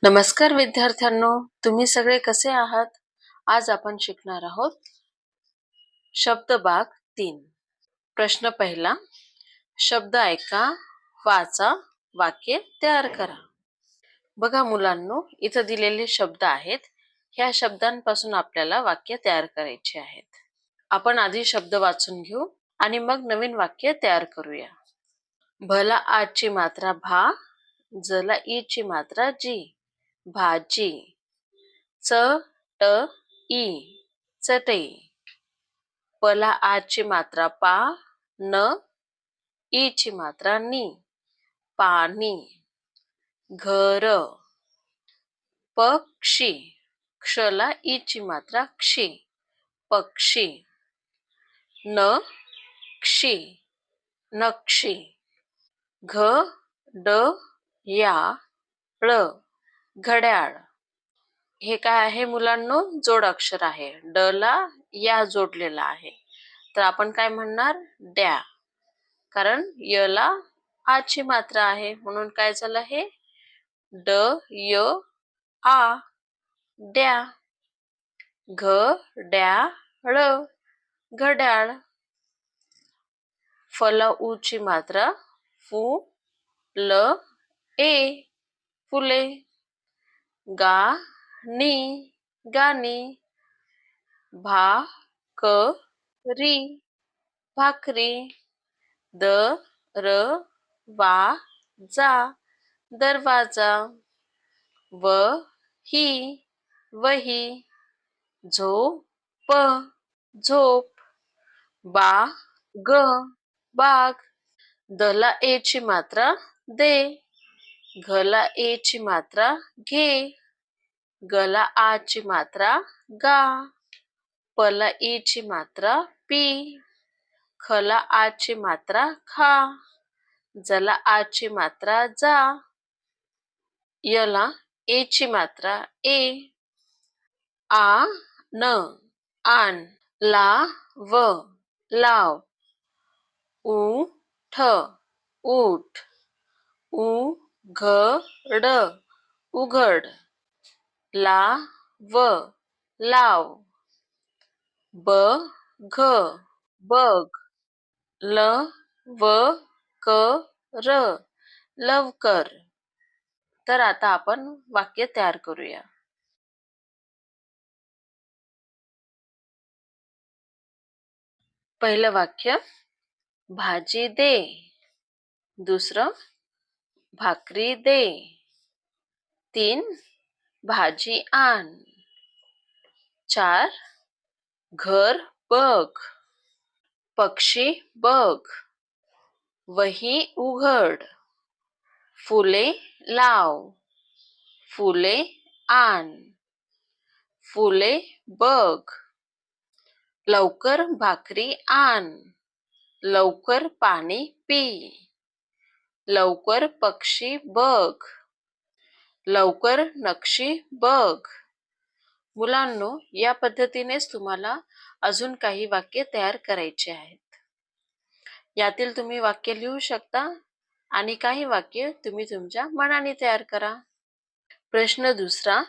नमस्कार विद्यार्थ्यांनो, तुम्ही सगळे कसे आहात? आज आपण शिकणार आहोत शब्द भाग 3. प्रश्न पहिला, शब्द ऐका, वाचा, वाक्य तयार करा. बघा मुलांनो, इथं दिलेले शब्द आहेत. ह्या शब्दांपासून आपल्याला वाक्य तयार करायचे आहेत. आपण आधी शब्द वाचून घेऊ आणि मग नवीन वाक्य तयार करूया. भला आजची मात्रा भा, जला ईची मात्रा जी, भाजी. च ट ई, चटई. पला आची मात्रा पा, न ईची मात्रा नी, पाणी. घर. पक्षी, क्षला ईची मात्रा क्षी, पक्षी. न क्षी, नक्षी. घ ड या ळ, घड्याळ. हे काय आहे मुलांनो? जोड अक्षर आहे. ड ला या जोडलेला आहे, तर आपण काय म्हणणार? द्या. कारण य ला आची मात्रा आहे, म्हणून काय झालं हे? ड य आ, द्या. घ ड्या ळ, घड्याळ. फला ऊची मात्रा फू, ल ए, फुले. गा नी, गाणी. भा क री, भाकरी. द र वा जा, दरवाजा. व ही, वही. झो प, झोप. बा ग, बाग. दला ए ची मात्रा दे, घला ए ची मात्रा घे, गला आ ची मात्रा गा, पला ई ची मात्रा पी, खला आ ची मात्रा खा, जला आ ची मात्रा जा, यला ए ची मात्रा ए. आ न, आन. ला व, लाव. उ ठ, ऊठ. उ घ ड, उघड. ला व, लाव. ब घ, बघ. ल व क र, लवकर. तर आता आपण वाक्य तयार करूया. पहिलं वाक्य, भाजी दे. दुसरं, भाकरी दे. 3, भाजी आण. 4, घर बघ. पक्षी बघ. वही उघड. फुले लाव. फुले आण. फुले बघ. लवकर भाकरी आण. लवकर पाणी पी. लवकर पक्षी बघ. लवकर नक्षी बघ. मुलांनो, या पद्धतीनेच तुम्हाला अजून काही वाक्य तयार करायचे आहेत. यातील तुम्ही वाक्य लिहू शकता आणि काही वाक्य तुम्ही तुमच्या मनाने तयार करा. प्रश्न दुसरा,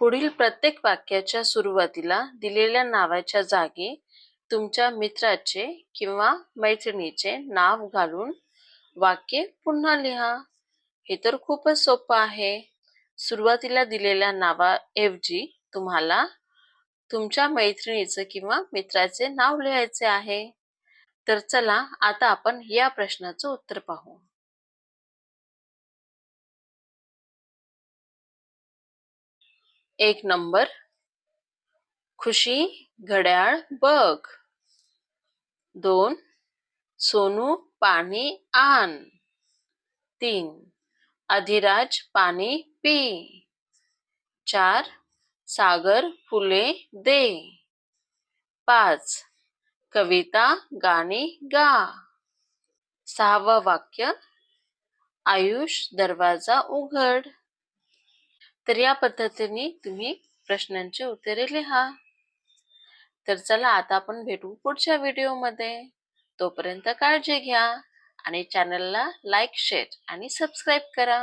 पुढील प्रत्येक वाक्याच्या सुरुवातीला दिलेल्या नावाच्या जागी तुमच्या मित्राचे किंवा मैत्रिणीचे नाव घालून वाक्य पुन्हा लिहा. हे तर खूपच सोपं आहे. सुरुवातीला दिलेल्या नावाऐवजी तुम्हाला तुमच्या मैत्रिणीचं किंवा मित्राचे नाव लिहायचे आहे. तर चला आता आपण या प्रश्नाचं उत्तर पाहू. 1 नंबर, खुशी घड्याळ बघ. 2, सोनू पाणी आण. 3, अधिराज पाणी पी. 4, सागर फुले दे. 5, कविता गाणी गा. 6वं वाक्य, आयुष दरवाजा उघड. तर या पद्धतीने तुम्ही प्रश्नांची उत्तरे लिहा. तर चला आता आपण भेटू पुढच्या व्हिडिओमध्ये. तोपर्यंत काळजी घ्या आणि चॅनलला लाईक, शेअर आणि सबस्क्राईब करा.